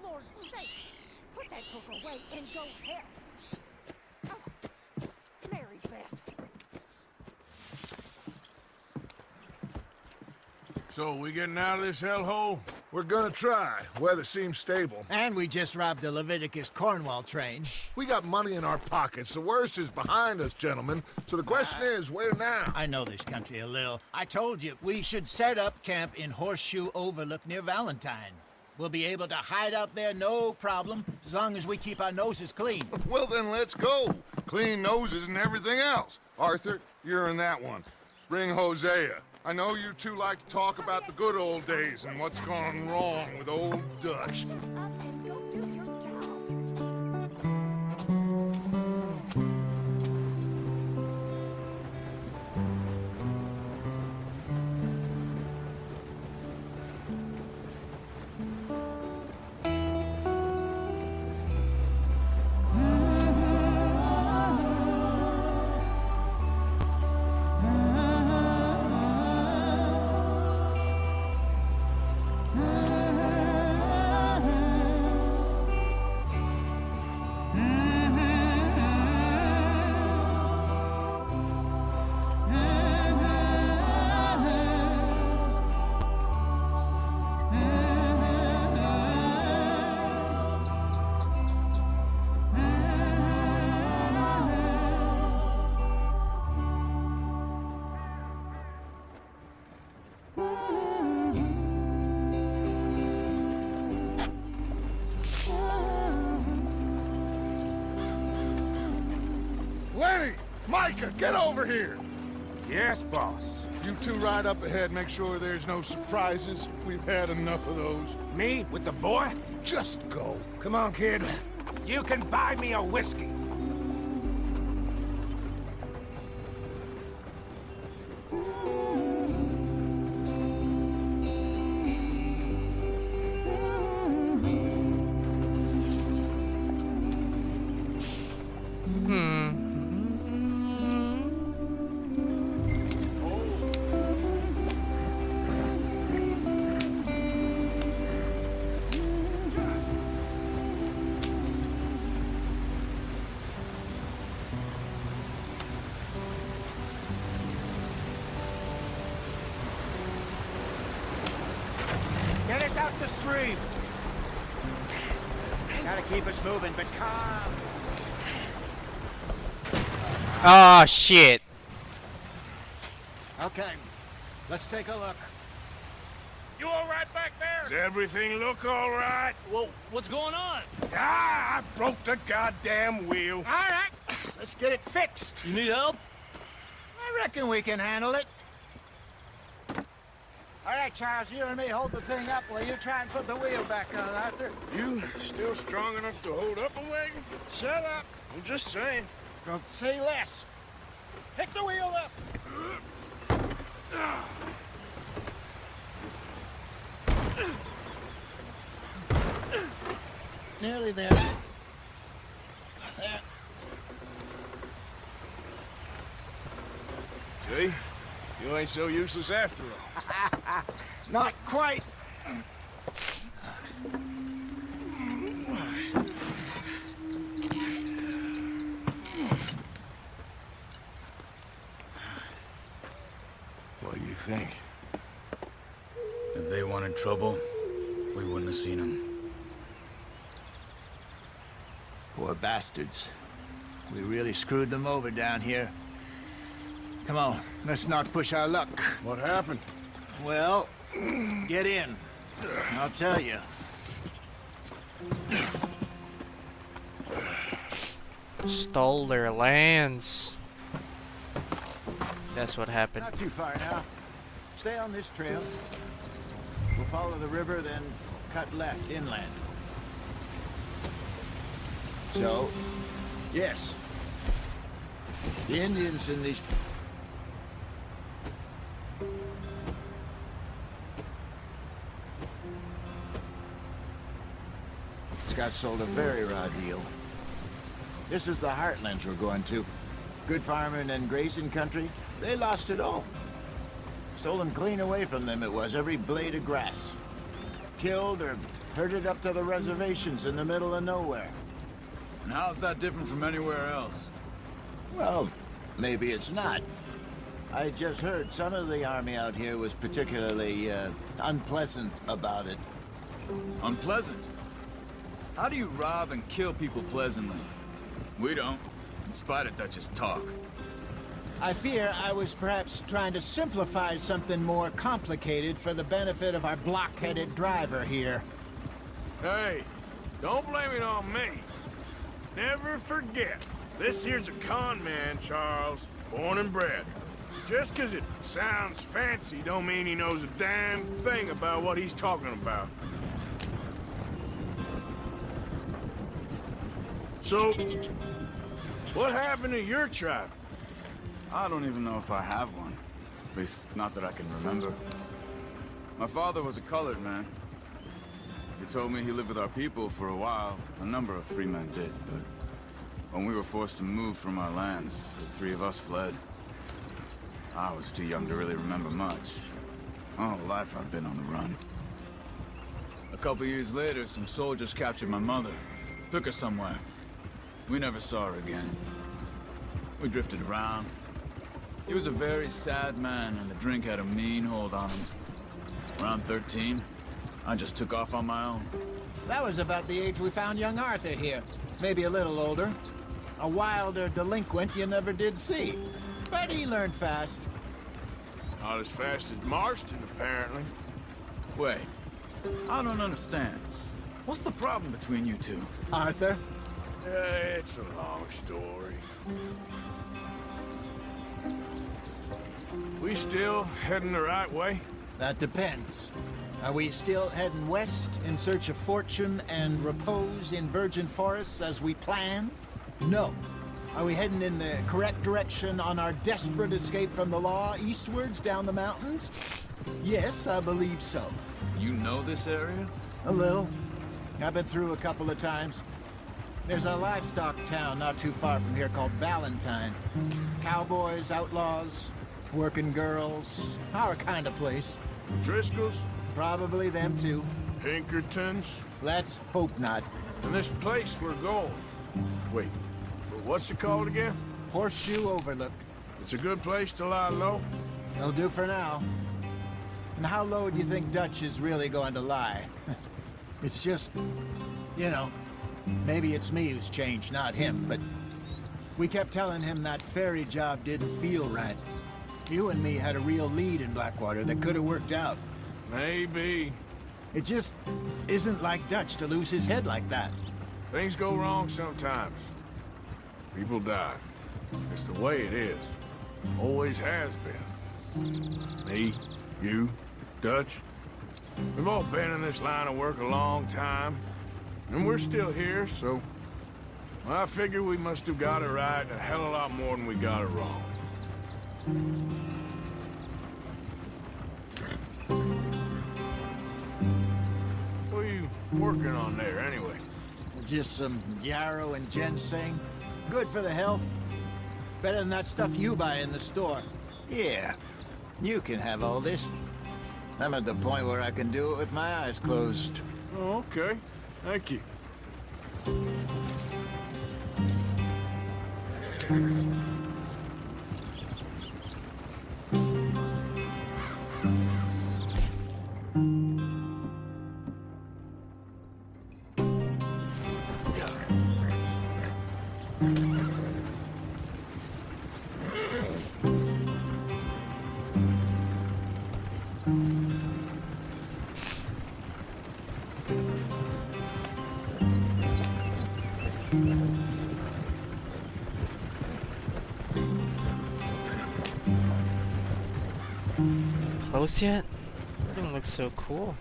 Lord's sake! Put that book away and go help! Oh, Mary Beth. So, we getting out of this hellhole? We're gonna try. Weather seems stable. And we just robbed the Leviticus Cornwall train. We got money in our pockets. The worst is behind us, gentlemen. So the question is, where now? I know this country a little. I told you, we should set up camp in Horseshoe Overlook near Valentine. We'll be able to hide out there, no problem, as long as we keep our noses clean. Well, then let's go. Clean noses and everything else. Arthur, you're in that one. Bring Hosea. I know you two like to talk about the good old days and what's gone wrong with old Dutch. Shut up and go do your job. Lenny! Micah, get over here! Yes, boss. You two ride up ahead, make sure there's no surprises. We've had enough of those. Me with the boy? Just go. Come on, kid. You can buy me a whiskey. Get us out the stream! Gotta keep us moving, but calm. Oh shit. Okay, let's take a look. You all right back there? Does everything look all right? Well, what's going on? Ah, I broke the goddamn wheel. All right, let's get it fixed. You need help? I reckon we can handle it. All right, Charles, you and me hold the thing up while you try and put the wheel back on, Arthur. You still strong enough to hold up a wagon? Shut up. I'm just saying. Don't say less. Pick the wheel up. Nearly there. There. See? You ain't so useless after all. Not quite. What do you think? If they wanted trouble, we wouldn't have seen them. Poor bastards. We really screwed them over down here. Come on, let's not push our luck. What happened? Well, get in. I'll tell you. Stole their lands. That's what happened. Not too far now. Stay on this trail. We'll follow the river, then cut left inland. So, yes. The Indians in these... Scott sold a very raw deal. This is the heartlands we're going to. Good farming and grazing country. They lost it all. Stolen clean away from them it was, every blade of grass. Killed or Herded up to the reservations in the middle of nowhere. And how's that different from anywhere else? Well, maybe it's not. I just heard some of the army out here was particularly, unpleasant about it. Unpleasant? How do you rob and kill people pleasantly? We don't, in spite of Dutch's talk. I fear I was perhaps trying to simplify something more complicated for the benefit of our block-headed driver here. Hey, don't blame it on me. Never forget, this here's a con man, Charles, born and bred. Just 'cause it sounds fancy don't mean he knows a damn thing about what he's talking about. So, what happened to your tribe? I don't even know if I have one. At least, not that I can remember. My father was a colored man. He told me he lived with our people for a while. A number of free men did, but when we were forced to move from our lands, the three of us fled. I was too young to really remember much. All life I've been on the run. A couple years later, some soldiers captured my mother. Took her somewhere. We never saw her again. We drifted around. He was a very sad man, and the drink had a mean hold on him. Around 13, I just took off on my own. That was about the age we found young Arthur here. Maybe a little older. A wilder delinquent you never did see. But he learned fast. Not as fast as Marston, apparently. Wait, I don't understand. What's the problem between you two? Arthur? It's a long story. We still heading the right way? That depends. Are we still heading west in search of fortune and repose in virgin forests as we planned? No. Are we heading in the correct direction on our desperate escape from the law eastwards down the mountains? Yes, I believe so. You know this area? A little. I've been through a couple of times. There's a livestock town not too far from here called Valentine. Cowboys, outlaws, working girls, our kind of place. Driscoll's? Probably them too. Pinkertons? Let's hope not. And this place we're going. Wait, what's it called again? Horseshoe Overlook. It's a good place to lie low? It'll do for now. And how low do you think Dutch is really going to lie? It's just, you know, maybe it's me who's changed, not him, but we kept telling him that ferry job didn't feel right. You and me had a real lead in Blackwater that could have worked out. Maybe. It just isn't like Dutch to lose his head like that. Things go wrong sometimes. People die. It's the way it is. Always has been. Me, you, Dutch. We've all been in this line of work a long time. And we're still here, so... I figure we must have got it right a hell of a lot more than we got it wrong. What are you working on there, anyway? Just some yarrow and ginseng. Good for the health. Better than that stuff you buy in the store. Yeah, you can have all this. I'm at the point where I can do it with my eyes closed. Oh, okay. Thank you. Close yet? Everything looks so cool.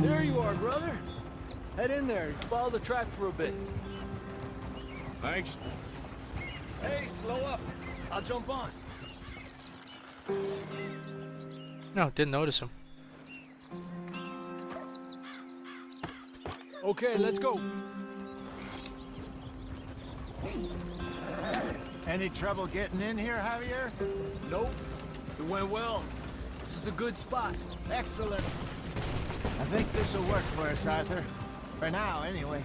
There you are, brother. Head in there and follow the track for a bit. Thanks. Hey, slow up. I'll jump on. No, didn't notice him. Okay, let's go. Any trouble getting in here, Javier? Nope. It went well. This is is a good spot. Excellent. I think this will work for us, Arthur. For now, anyway.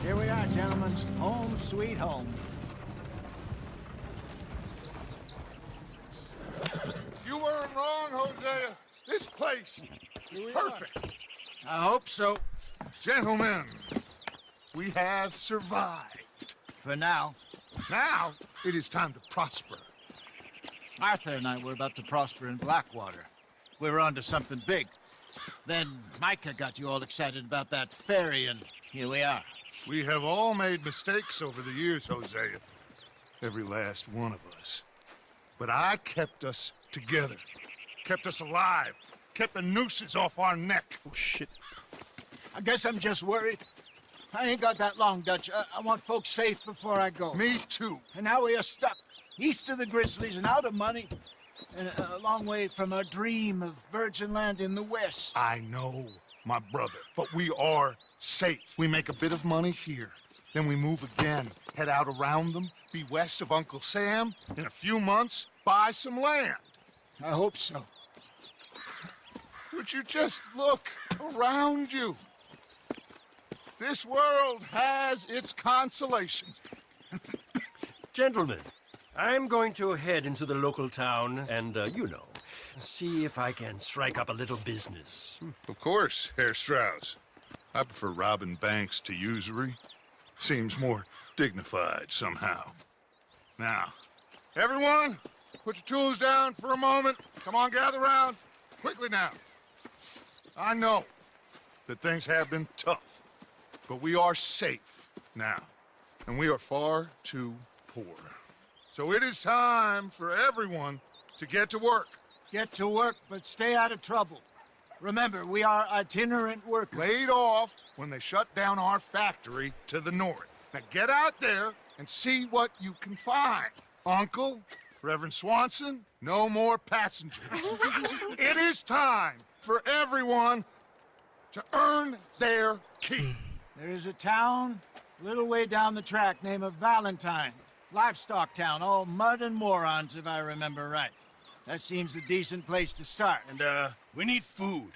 Here we are, gentlemen. Home sweet home. You weren't wrong, Hosea. This place is perfect. I hope so. Gentlemen, we have survived. For now. Now, it is time to prosper. Arthur and I were about to prosper in Blackwater. We were onto something big. Then Micah got you all excited about that ferry, and here we are. We have all made mistakes over the years, Hosea. Every last one of us. But I kept us together. Kept us alive. Kept the nooses off our neck. Oh shit. I guess I'm just worried. I ain't got that long, Dutch. I want folks safe before I go. Me too. And now we are stuck, east of the Grizzlies and out of money, and a long way from our dream of virgin land in the west. I know, my brother, but we are safe. We make a bit of money here. Then we move again, head out around them, be west of Uncle Sam. In a few months, buy some land. I hope so. Would you just look around you? This world has its consolations. Gentlemen, I'm going to head into the local town and, you know, see if I can strike up a little business. Of course, Herr Strauss. I prefer robbing banks to usury. Seems more dignified somehow. Now, everyone, put your tools down for a moment. Come on, gather round. Quickly now. I know that things have been tough, but we are safe now, and we are far too poor. So it is time for everyone to get to work. Get to work, but stay out of trouble. Remember, we are itinerant workers. Laid off when they shut down our factory to the north. Now get out there and see what you can find. Uncle, Reverend Swanson, no more passengers. It is time for everyone to earn their keep. There is a town a little way down the track named Valentine. Livestock town, all mud and morons, if I remember right. That seems a decent place to start. And, we need food.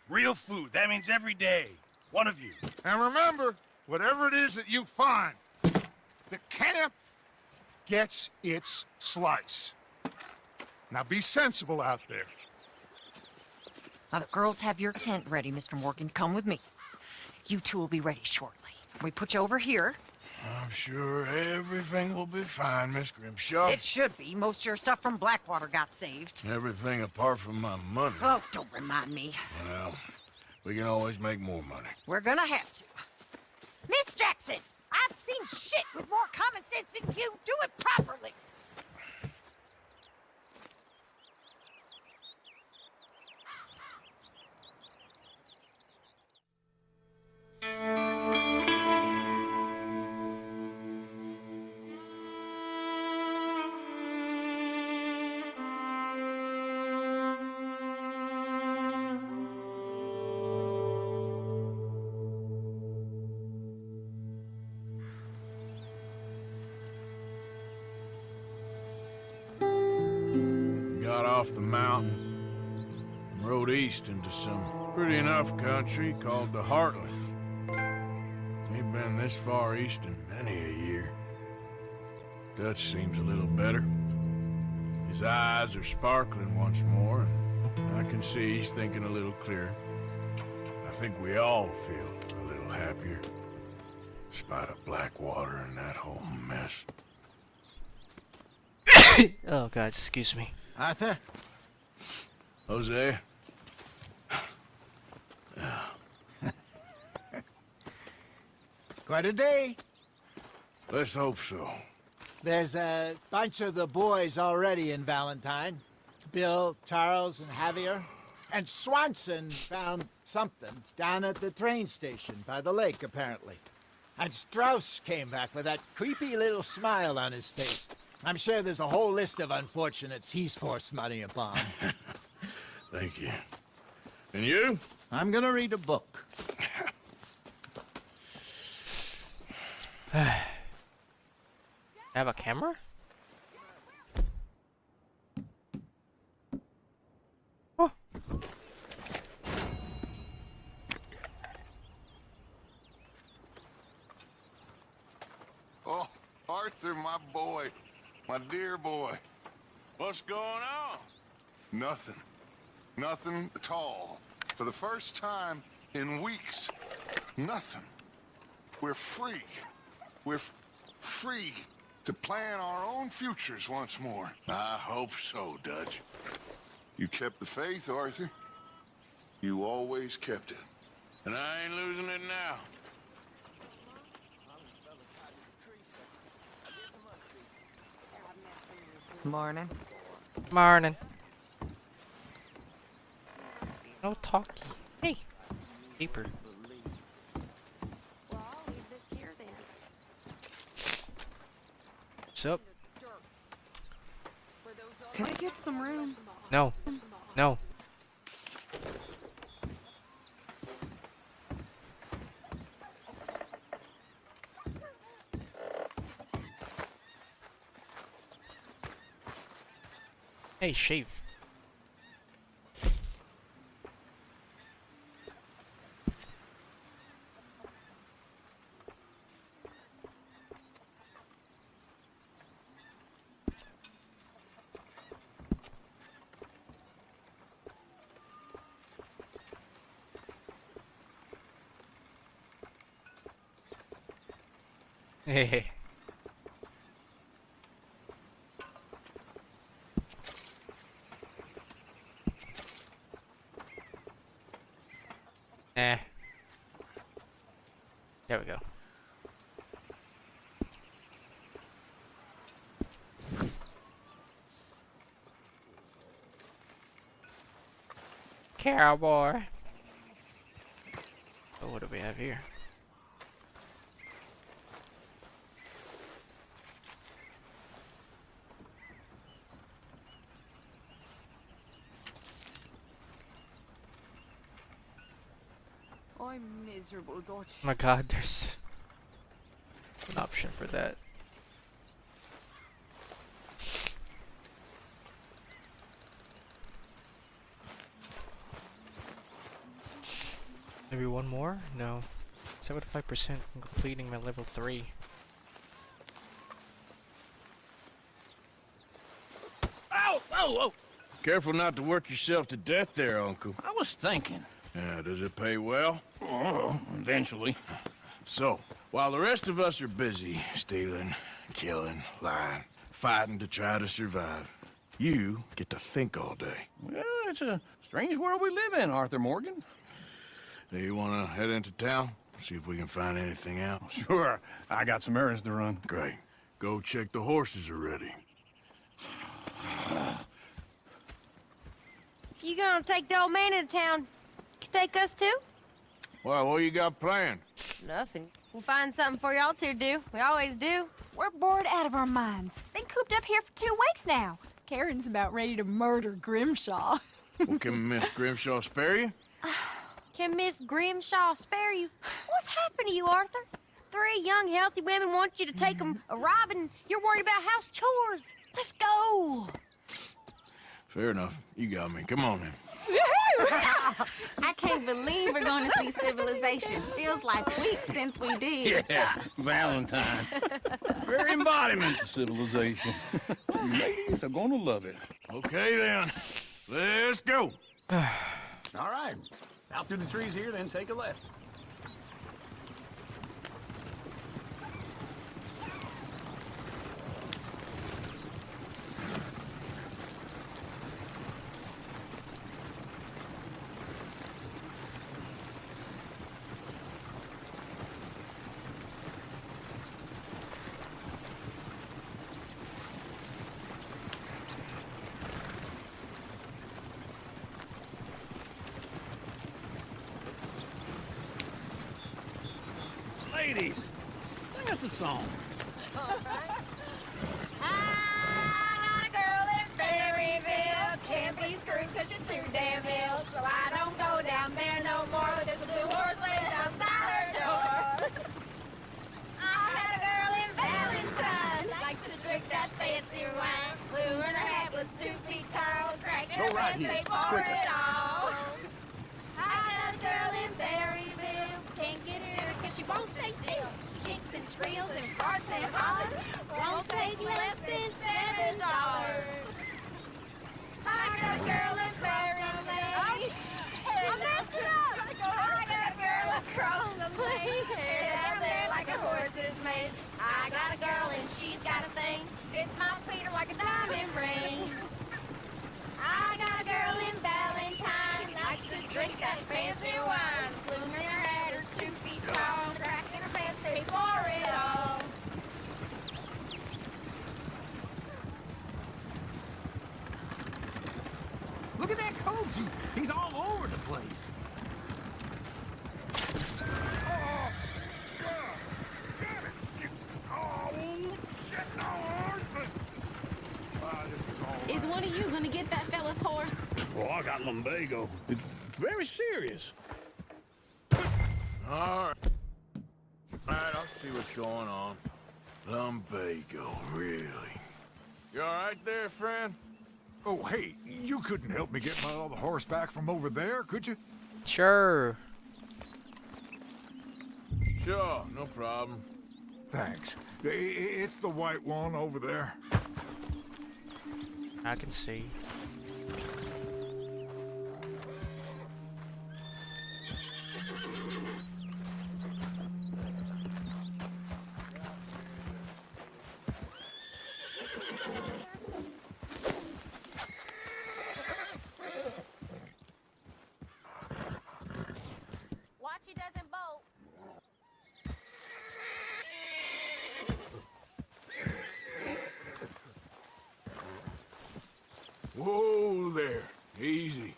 Real food. That means every day. One of you. And remember, whatever it is that you find, the camp gets its slice. Now be sensible out there. Now the girls have your tent ready, Mr. Morgan. Come with me. You two will be ready shortly. We put you over here. I'm sure everything will be fine, Miss Grimshaw. It should be. Most of your stuff from Blackwater got saved. Everything apart from my money. Oh, don't remind me. Well, we can always make more money. We're gonna have to. Miss Jackson, I've seen shit with more common sense than you. Do it properly. Got off the mountain and rode east into some pretty enough country called the Heartlands. Ain't been this far east in many a year. Dutch seems a little better. His eyes are sparkling once more, and I can see he's thinking a little clearer. I think we all feel a little happier, in spite of Blackwater and that whole mess. Oh god, excuse me. Arthur? Jose? Quite a day. Let's hope so. There's a bunch of the boys already in Valentine. Bill, Charles, and Javier. And Swanson found something down at the train station by the lake, apparently. And Strauss came back with that creepy little smile on his face. I'm sure there's a whole list of unfortunates he's forced money upon. Thank you. And you? I'm gonna read a book. I have a camera? Oh. Oh, Arthur, my boy. My dear boy. What's going on? Nothing. Nothing at all. For the first time in weeks. Nothing. We're free. We're free to plan our own futures once more. I hope so, Dutch. You kept the faith, Arthur. You always kept it. And I ain't losing it now. Morning. Morning. No talkie. Hey. Paper. Well, I'll leave this here then. What's up? Can I get some room? No. No. Hey, shave. Hey. Eh. There we go. Cowboy. Oh, what do we have here? I'm miserable, Dutch. Oh my god, there's an option for that. Maybe one more? No. 75% completing my level 3. Ow! Oh, oh! Careful not to work yourself to death there, Uncle. I was thinking. Yeah, does it pay well? Oh, eventually. So, while the rest of us are busy stealing, killing, lying, fighting to try to survive, you get to think all day. Well, it's a strange world we live in, Arthur Morgan. Do you want to head into town? See if we can find anything out? Sure, I got some errands to run. Great. Go check the horses are ready. You gonna take the old man into town? Can take us too? Well, what you got planned? Nothing. We'll find something for y'all to do. We always do. We're bored out of our minds. Been cooped up here for 2 weeks now. Karen's about ready to murder Grimshaw. Well, can Miss Grimshaw spare you? Can Miss Grimshaw spare you? What's happened to you, Arthur? 3 young, healthy women want you to take them a robbing. You're worried about house chores. Let's go. Fair enough. You got me. Come on then. I can't believe we're going to see civilization. Feels like weeks since we did. Yeah, Valentine. Very embodiment of civilization. Ladies are gonna love it. Okay then. Let's go. All right. Out through the trees here, then take a left. Ladies, sing us a song. I 'cause she's too damn ill. So I don't go down there no more. There's a blue horse laying outside her door. I had a girl in Valentine, likes to drink that fancy wine. Blue and her hat was 2 feet tall, cracking her pants paid for it all. I got a girl in Berryville, can't get her 'cause she won't stay still. She kicks and squeals and farts and hollers, won't take less than $7. I got a girl in Berryville. I messed it up. I got a girl across the place, hair down there like a horse's mane. I got a girl and she's got a thing. It's my Peter like a diamond ring. I got a girl in Valentine, likes to drink that fancy wine. Bloom in her hat is 2 feet tall, cracking her pants paid for it all. Look at that coach. He's all over the place. Is one of you gonna get that fella's horse? Oh, I got lumbago. It's very serious. All right. All right, I'll see what's going on. Lumbago, really? You all right there, friend? Oh, hey, you couldn't help me get my other horse back from over there, could you? Sure. Sure, no problem. Thanks. It's the white one over there. I can see. Watch he doesn't bolt. Whoa there. Easy.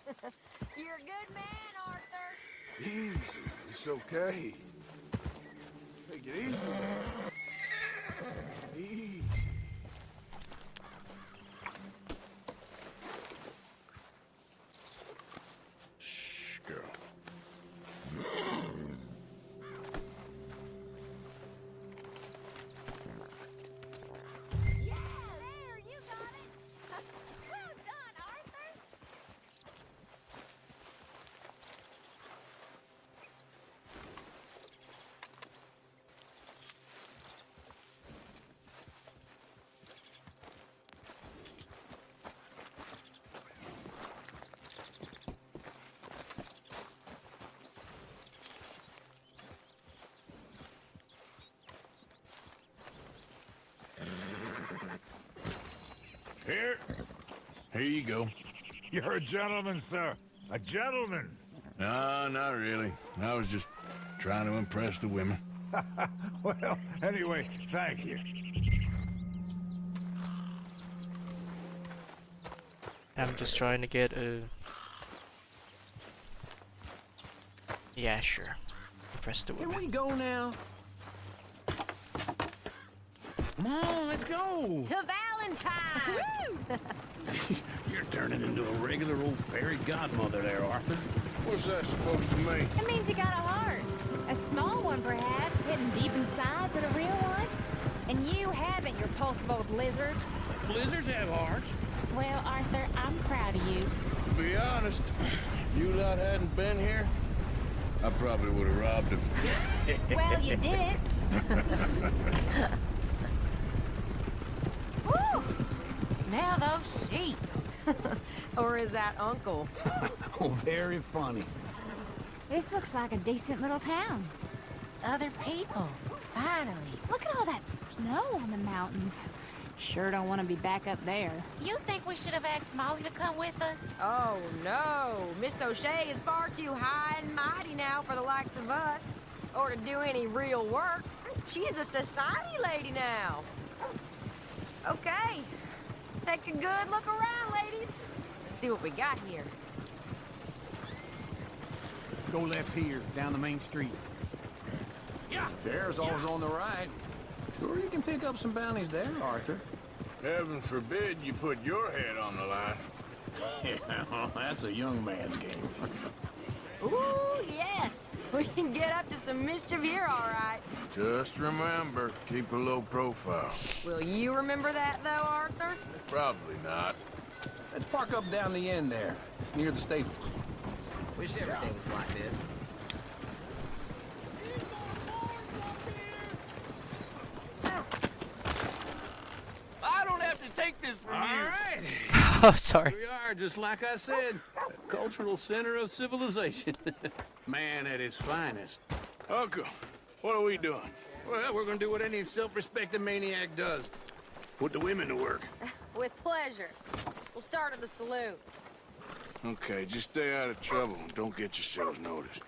You're a good man, Arthur. Easy. It's okay. Take it easy. Easy. Shh, girl. Yeah, there, you got it. Well done, Arthur. Here you go. You're a gentleman, sir. A gentleman. No, not really. I was just trying to impress the women. Well, anyway, thank you. I'm just trying to get a... Yeah, sure. Press the Can women. we go now? Come on, let's go. To Valentine. You're turning into a regular old fairy godmother there, Arthur. What's that supposed to mean? It means you got a heart. A small one, perhaps, hidden deep inside, but a real one. And you haven't, you repulsive old lizard. Blizzards have hearts. Well, Arthur, I'm proud of you. To be honest, if you lot hadn't been here, I probably would have robbed him. Well, you didn't. Woo! Smell those sheep. Or is that Uncle? Oh, very funny. This looks like a decent little town. Other people, finally. Look at all that snow on the mountains. Sure don't want to be back up there. You think we should have asked Molly to come with us? Oh, no. Miss O'Shea is far too high and mighty now for the likes of us. Or to do any real work. She's a society lady now. Okay. Take a good look around, ladies. Let's see what we got here. Go left here, down the main street. Yeah. There's always on the right. Sure you can pick up some bounties there, Arthur. Heaven forbid you put your head on the line. Yeah, that's a young man's game. Ooh, yes. We can get up to some mischief here, all right. Just remember, keep a low profile. Will you remember that, though, Arthur? Probably not. Let's park up down the end there, near the stables. Wish everything was like this. I don't have to take this from you. Oh, sorry. We are, just like I said, a cultural center of civilization. Man at his finest. Uncle, what are we doing? Well, we're gonna do what any self-respecting maniac does. Put the women to work. With pleasure. We'll start at the saloon. Okay, just stay out of trouble and don't get yourselves noticed.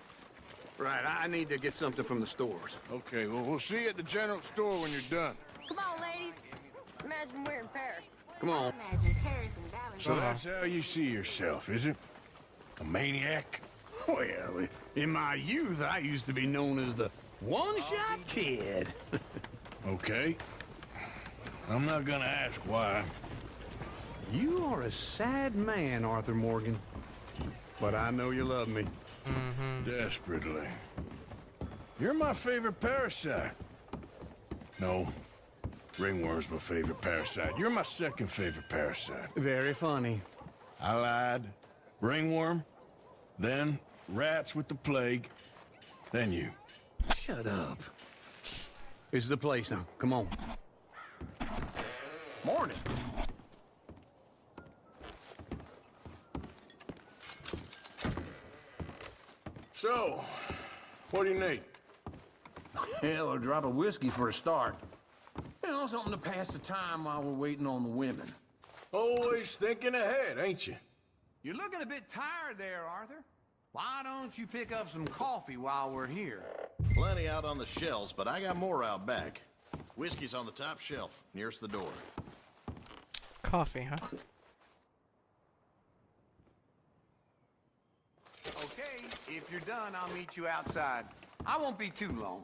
Right, I need to get something from the stores. Okay, well, we'll see you at the general store when you're done. Come on, ladies. Imagine we're in Paris. Come on. Imagine Paris and Dallas. So that's how you see yourself, is it? A maniac? Well, in my youth, I used to be known as the one-shot kid. Okay. I'm not gonna ask why. You are a sad man, Arthur Morgan. But I know you love me. Desperately. You're my favorite parasite. No. Ringworm's my favorite parasite. You're my second favorite parasite. Very funny. I lied. Ringworm, then rats with the plague, then you. Shut up. This is the place now. Come on. Morning. So, what do you need? Hell, a drop of whiskey for a start. You know, something to pass the time while we're waiting on the women. Always thinking ahead, ain't you? You're looking a bit tired there, Arthur. Why don't you pick up some coffee while we're here? Plenty out on the shelves, but I got more out back. Whiskey's on the top shelf, nearest the door. Coffee, huh? Okay, if you're done, I'll meet you outside. I won't be too long.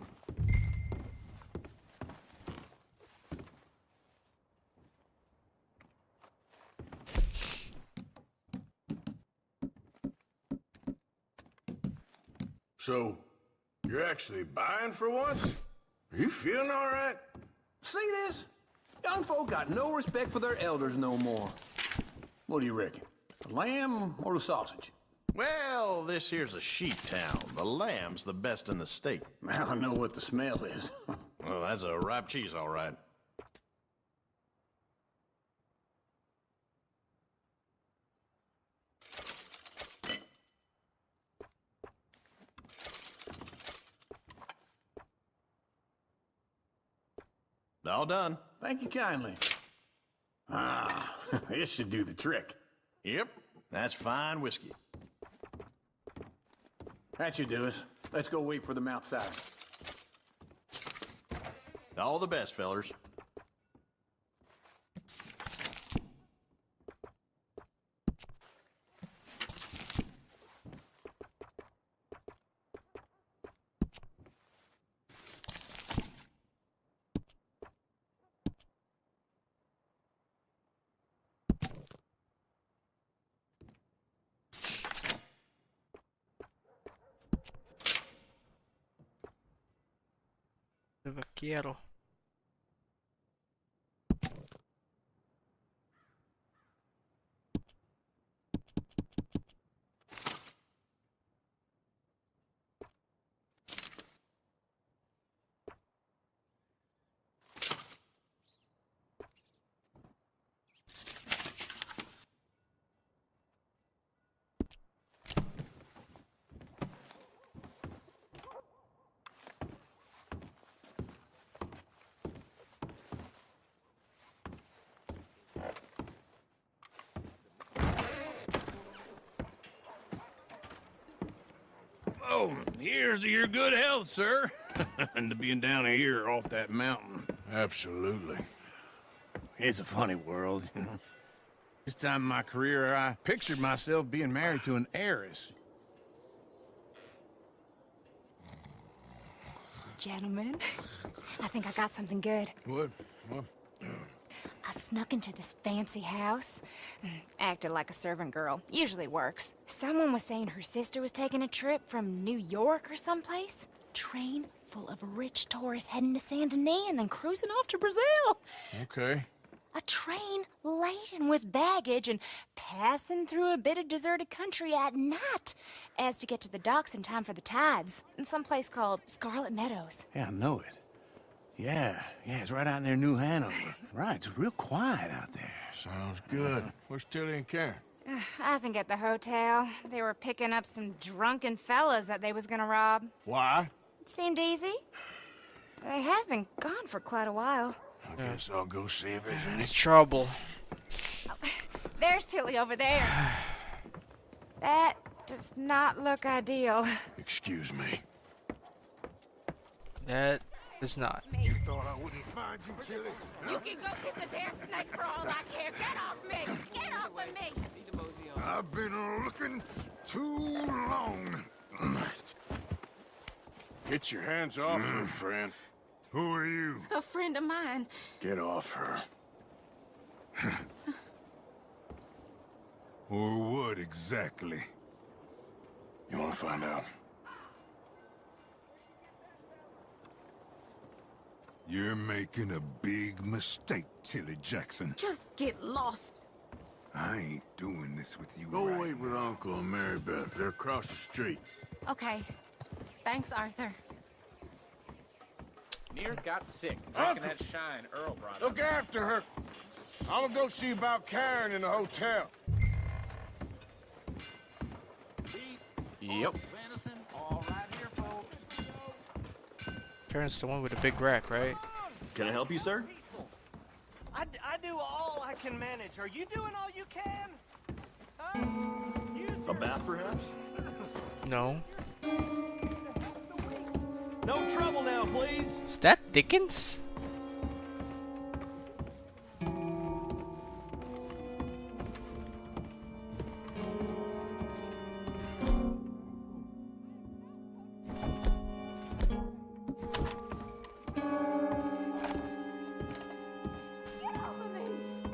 So, you're actually buying for once? Are you feeling all right? See this? Young folk got no respect for their elders no more. What do you reckon? The lamb or the sausage? Well, this here's a sheep town. The lamb's the best in the state. I know what the smell is. Well, that's a ripe cheese, all right. All done. Thank you kindly. Ah, this should do the trick. Yep, that's fine whiskey. That should do us. Let's go wait for them outside. All the best, fellers. The vaquero. Oh, here's to your good health, sir. And to being down here off that mountain. Absolutely. It's a funny world, you know. This time in my career, I pictured myself being married to an heiress. Gentlemen, I think I got something good. What? What? I snuck into this fancy house. Acted like a servant girl. Usually works. Someone was saying her sister was taking a trip from New York or someplace. Train full of rich tourists heading to Saint Denis and then cruising off to Brazil. Okay. A train laden with baggage and passing through a bit of deserted country at night as to get to the docks in time for the tides in some place called Scarlet Meadows. Yeah, I know it. Yeah, it's right out near New Hanover. Right, it's real quiet out there. Sounds good. Where's Tilly and Karen? I think at the hotel. They were picking up some drunken fellas that they was gonna rob. Why? It seemed easy. They have been gone for quite a while. I guess I'll go see if there's any. It's trouble. There's Tilly over there. That does not look ideal. Excuse me. That is not. Me. Thought I wouldn't find you, Tilly. You can go kiss a damn snake for all I care. Get off me! Get off of me! I've been looking too long. Get your hands off her, friend. Who are you? A friend of mine. Get off her. Or what exactly? You want to find out? You're making a big mistake, Tilly Jackson. Just get lost. I ain't doing this with you. Go right wait with Uncle and Mary Beth. They're across the street. Okay. Thanks, Arthur. Near got sick drinking Uncle! that shine Earl brought Look up. after her. I'm gonna go see about Karen in the hotel. Yep. Venison, all right here, folks. Karen's the one with the big rack, right? Can I help you, sir? I do all I can manage. Are you doing all you can? Huh? A bath, perhaps? No. No trouble now, please. Is that Dickens?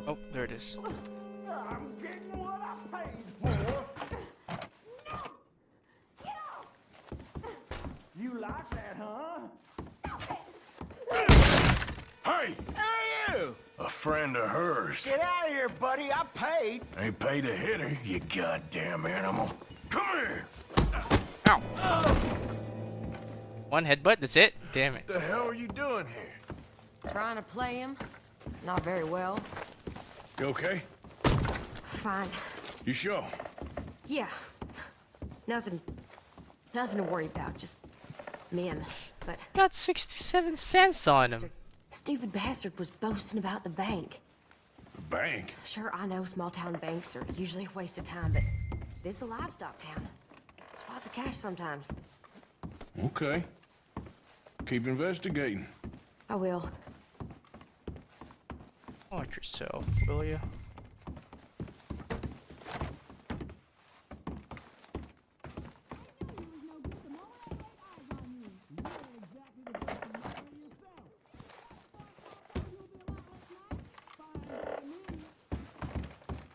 Oh, there it is. I'm getting what I paid for. You like that, huh? Hey! Hey, you! A friend of hers. Get out of here, buddy. I paid. Ain't paid to hit her, you goddamn animal. Come here! Ow. One headbutt, that's it? Damn it. What the hell are you doing here? Trying to play him? Not very well. You okay? Fine. You sure? Yeah. Nothing to worry about. Just men. But Got 67 cents on him. stupid bastard was boasting about the bank. The bank? Sure, I know small town banks are usually a waste of time, but this is a livestock town. There's lots of cash sometimes. Okay. Keep investigating. I will. Watch yourself, will you?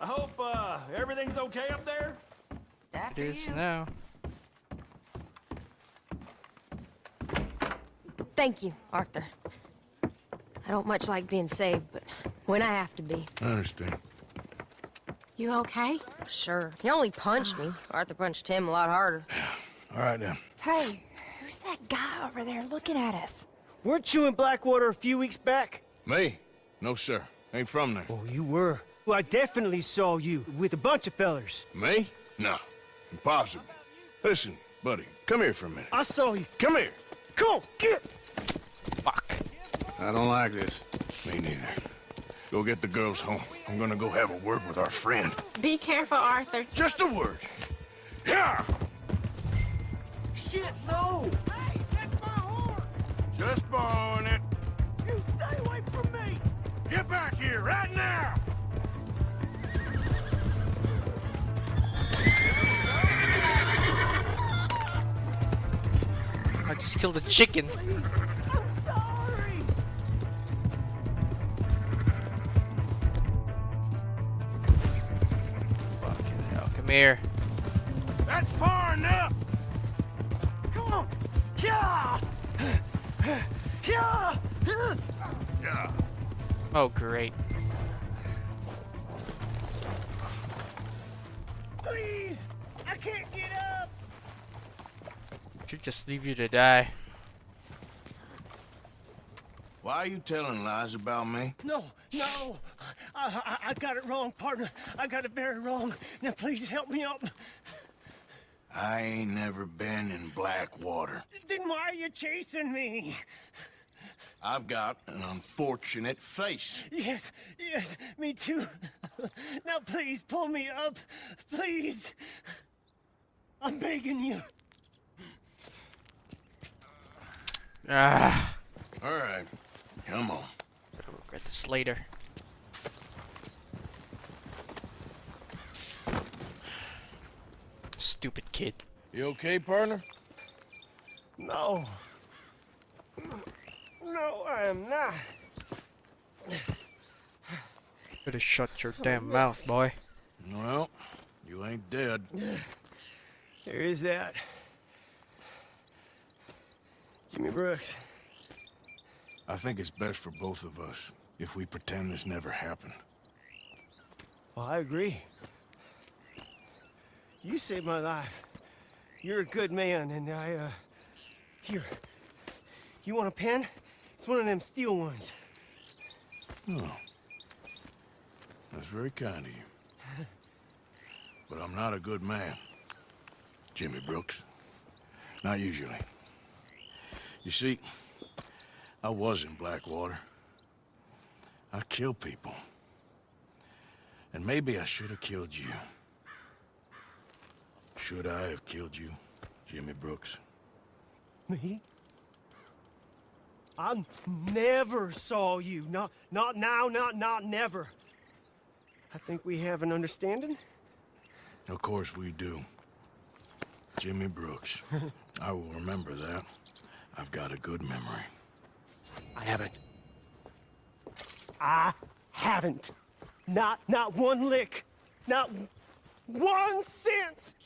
I hope, everything's okay up there? It is now. Thank you, Arthur. I don't much like being saved, but when I have to be. I understand. You okay? Sure. He only punched me. Arthur punched him a lot harder. All right, then. Hey, who's that guy over there looking at us? Weren't you in Blackwater a few weeks back? Me? No, sir. Ain't from there. Oh, you were. Well, I definitely saw you with a bunch of fellers. Me? No. Impossible. Listen, buddy, come here for a minute. I saw you. Come here. Come on, get! Fuck. I don't like this. Me neither. Go get the girls home. I'm gonna go have a word with our friend. Be careful, Arthur. Just a word. Yeah! Shit, no! Hey, that's my horse! Just borrowing it. You stay away from me! Get back here right now! I just killed a chicken. I'm sorry! Come here. That's far enough! Come on! Yeah! Yeah! Yeah. Oh, great. Please! I can't get up! Should just leave you to die. Why are you telling lies about me? No! I got it wrong, partner. I got it very wrong. Now please help me up. I ain't never been in Blackwater. Then why are you chasing me? I've got an unfortunate face. Yes, me too. Now please pull me up. Please. I'm begging you. Ah. All right, come on. Gotta regret this later. Stupid kid. You okay, partner? No. No, I am not. Better shut your damn mouth, boy. Well, you ain't dead. There is that. Jimmy Brooks. I think it's best for both of us if we pretend this never happened. Well, I agree. You saved my life. You're a good man, and here. You want a pen? It's one of them steel ones. Oh. That's very kind of you. But I'm not a good man, Jimmy Brooks. Not usually. You see, I was in Blackwater. I killed people. And maybe I should have killed you. Should I have killed you, Jimmy Brooks? Me? I never saw you. Not now, not never. I think we have an understanding. Of course we do. Jimmy Brooks. I will remember that. I've got a good memory. I haven't. Not one lick. Not 1 cent.